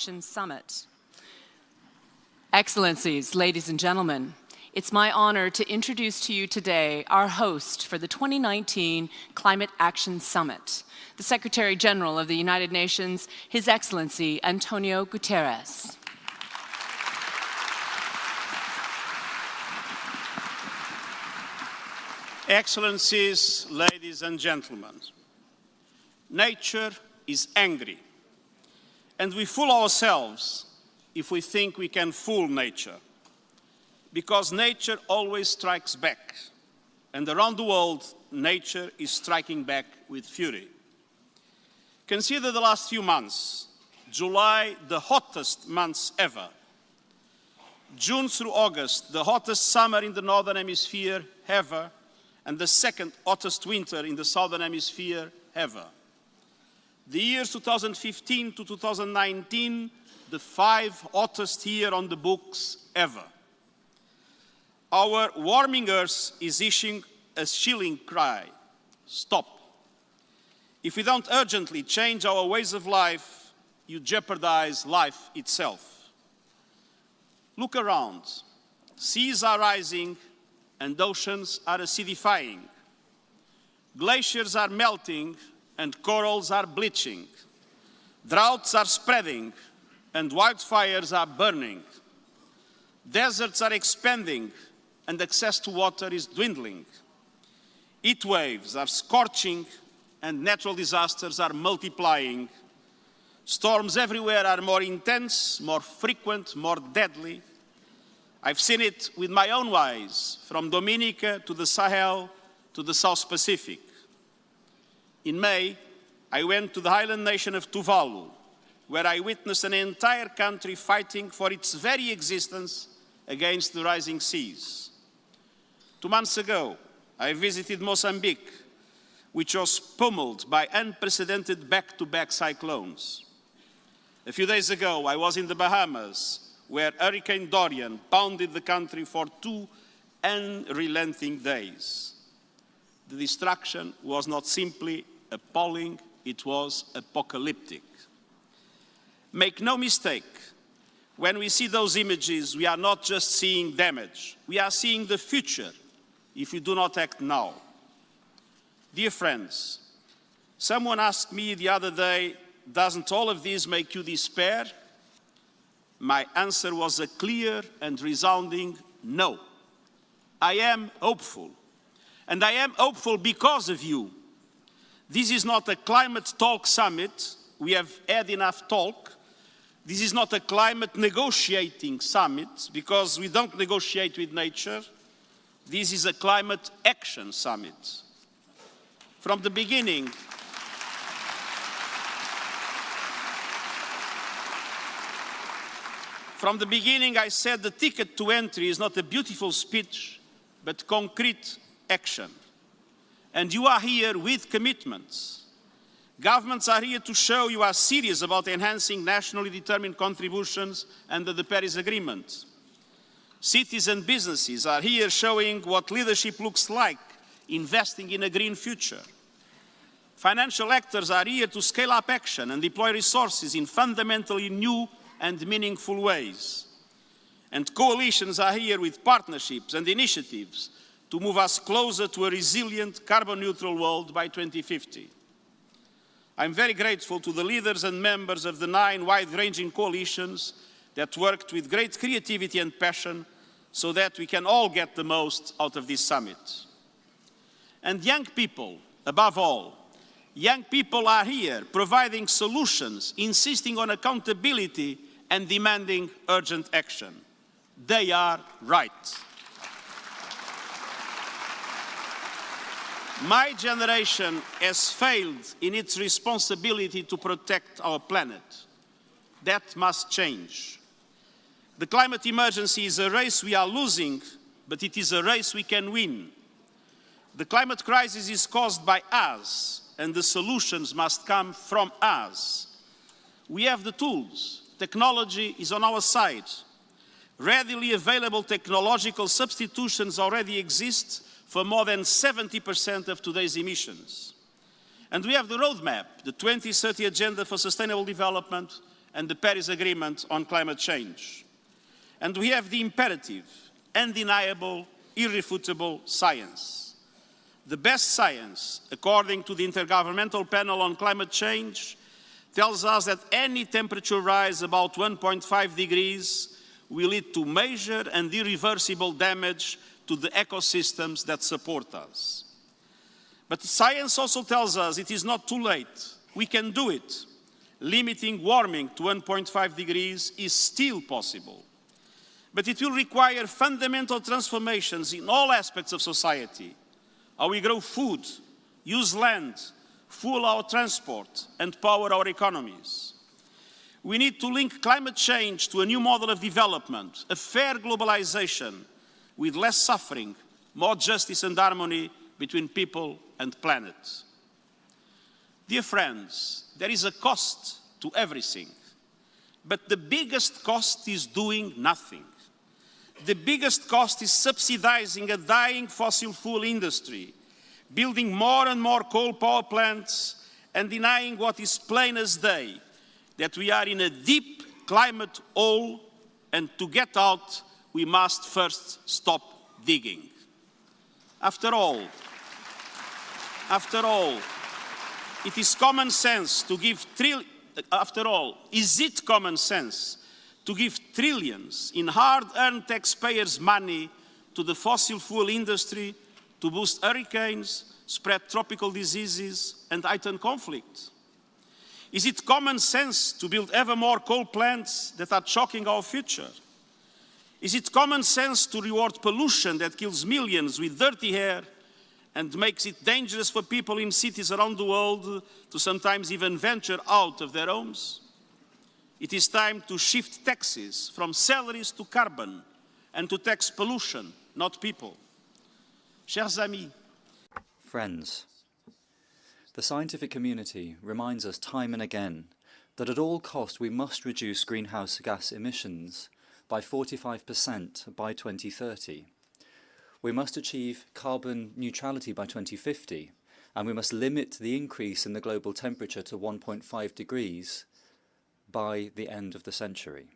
Action Summit. Excellencies, ladies and gentlemen, it's my honor to introduce to you today our host for the 2019 Climate Action Summit, the Secretary General of the United Nations, His Excellency Antonio Guterres. Excellencies, ladies and gentlemen, nature is angry, and we fool ourselves if we think we can fool nature, because nature always strikes back, and around the world, nature is striking back with fury. Consider the last few months. July, the hottest months ever. June through August, the hottest summer in the Northern Hemisphere ever, and the second hottest winter in the Southern Hemisphere ever. The years 2015 to 2019, the 5 hottest year on the books ever. Our warming Earth is issuing a chilling cry: stop. If we don't urgently change our ways of life, you jeopardize life itself. Look around. Seas are rising and oceans are acidifying. Glaciers are melting and corals are bleaching. Droughts are spreading and wildfires are burning. Deserts are expanding and access to water is dwindling. Heat waves are scorching and natural disasters are multiplying. Storms everywhere are more intense, more frequent, more deadly. I've seen it with my own eyes, from Dominica to the Sahel to the South Pacific. In May, I went to the island nation of Tuvalu, where I witnessed an entire country fighting for its very existence against the rising seas. 2 months ago, I visited Mozambique, which was pummeled by unprecedented back-to-back cyclones. A few days ago, I was in the Bahamas, where Hurricane Dorian pounded the country for 2 unrelenting days. The destruction was not simply appalling, it was apocalyptic. Make no mistake, when we see those images, we are not just seeing damage, we are seeing the future if we do not act now. Dear friends, someone asked me the other day, doesn't all of this make you despair? My answer was a clear and resounding no. I am hopeful, and I am hopeful because of you. This is not a climate talk summit. We have had enough talk. This is not a climate negotiating summit, because we don't negotiate with nature. This is a climate action summit. From the beginning, I said the ticket to entry is not a beautiful speech, but concrete action. And you are here with commitments. Governments are here to show you are serious about enhancing nationally determined contributions under the Paris Agreement. Cities and businesses are here showing what leadership looks like, investing in a green future. Financial actors are here to scale up action and deploy resources in fundamentally new and meaningful ways. And coalitions are here with partnerships and initiatives to move us closer to a resilient, carbon-neutral world by 2050. I'm very grateful to the leaders and members of the 9 wide-ranging coalitions that worked with great creativity and passion so that we can all get the most out of this summit. And young people, above all, young people are here providing solutions, insisting on accountability and demanding urgent action. They are right. My generation has failed in its responsibility to protect our planet. That must change. The climate emergency is a race we are losing, but it is a race we can win. The climate crisis is caused by us, and the solutions must come from us. We have the tools. Technology is on our side. Readily available technological substitutions already exist for more than 70% of today's emissions. And we have the roadmap, the 2030 Agenda for Sustainable Development, and the Paris Agreement on climate change. And we have the imperative, undeniable, irrefutable science. The best science, according to the Intergovernmental Panel on Climate Change, tells us that any temperature rise about 1.5 degrees will lead to major and irreversible damage to the ecosystems that support us. But science also tells us it is not too late. We can do it. Limiting warming to 1.5 degrees is still possible. But it will require fundamental transformations in all aspects of society. How we grow food, use land, fuel our transport, and power our economies. We need to link climate change to a new model of development, a fair globalization, with less suffering, more justice and harmony between people and planet. Dear friends, there is a cost to everything, but the biggest cost is doing nothing. The biggest cost is subsidizing a dying fossil fuel industry, building more and more coal power plants, and denying what is plain as day, that we are in a deep climate hole, and to get out, we must first stop digging. After all, it is common sense to give is it common sense to give trillions in hard-earned taxpayers' money to the fossil fuel industry to boost hurricanes, spread tropical diseases, and heighten conflict? Is it common sense to build ever more coal plants that are choking our future? Is it common sense to reward pollution that kills millions with dirty air and makes it dangerous for people in cities around the world to sometimes even venture out of their homes? It is time to shift taxes from salaries to carbon and to tax pollution, not people. Chers amis, friends, the scientific community reminds us time and again that at all costs we must reduce greenhouse gas emissions by 45% by 2030. We must achieve carbon neutrality by 2050, and we must limit the increase in the global temperature to 1.5 degrees by the end of the century.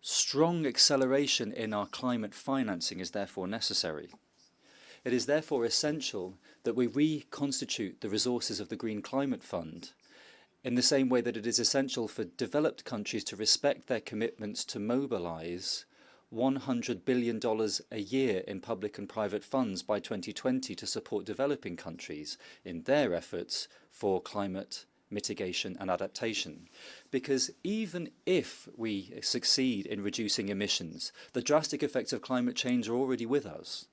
Strong acceleration in our climate financing is therefore necessary. It is therefore essential that we reconstitute the resources of the Green Climate Fund in the same way that it is essential for developed countries to respect their commitments to mobilize $100 billion a year in public and private funds by 2020 to support developing countries in their efforts for climate mitigation and adaptation. Because even if we succeed in reducing emissions, the drastic effects of climate change are already with us,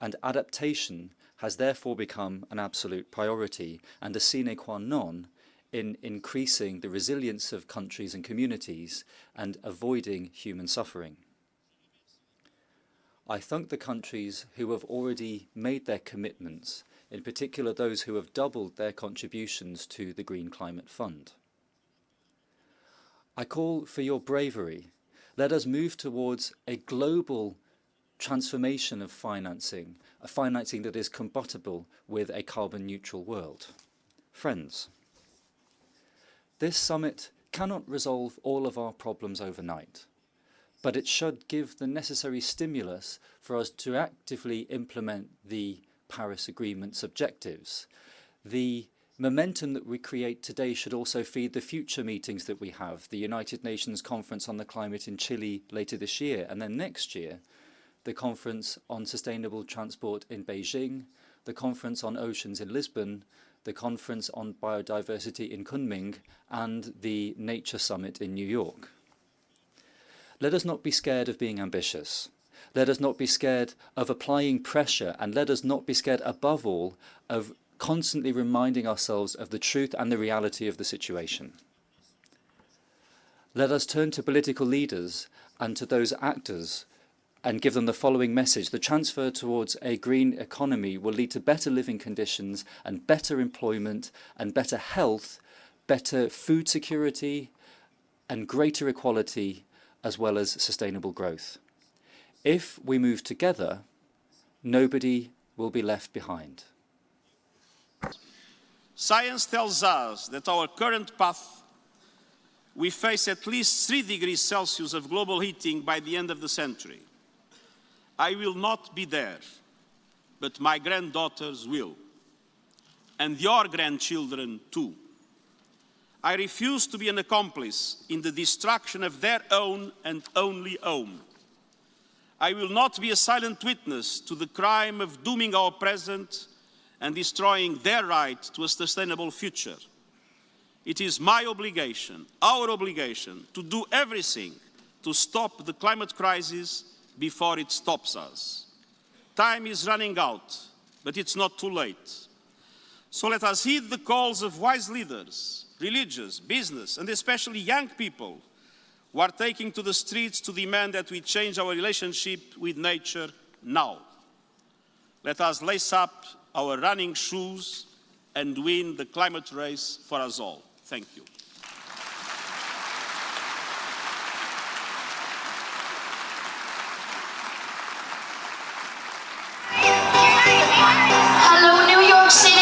and adaptation has therefore become an absolute priority and a sine qua non in increasing the resilience of countries and communities and avoiding human suffering. I thank the countries who have already made their commitments, in particular those who have doubled their contributions to the Green Climate Fund. I call for your bravery. Let us move towards a global transformation of financing, a financing that is compatible with a carbon-neutral world. Friends, this summit cannot resolve all of our problems overnight, but it should give the necessary stimulus for us to actively implement the Paris Agreement's objectives. The momentum that we create today should also feed the future meetings that we have, the United Nations Conference on the Climate in Chile later this year, and then next year, the Conference on Sustainable Transport in Beijing, the Conference on Oceans in Lisbon, the Conference on Biodiversity in Kunming, and the Nature Summit in New York. Let us not be scared of being ambitious. Let us not be scared of applying pressure, and let us not be scared, above all, of constantly reminding ourselves of the truth and the reality of the situation. Let us turn to political leaders and to those actors and give them the following message. The transfer towards a green economy will lead to better living conditions and better employment and better health, better food security and greater equality, as well as sustainable growth. If we move together, nobody will be left behind. Science tells us that our current path we face at least 3 degrees Celsius of global heating by the end of the century. I will not be there, but my granddaughters will, and your grandchildren too. I refuse to be an accomplice in the destruction of their own and only home. I will not be a silent witness to the crime of dooming our present and destroying their right to a sustainable future. It is my obligation, our obligation, to do everything to stop the climate crisis before it stops us. Time is running out, but it's not too late. So let us heed the calls of wise leaders, religious, business, and especially young people who are taking to the streets to demand that we change our relationship with nature now. Let us lace up our running shoes and win the climate race for us all. Thank you.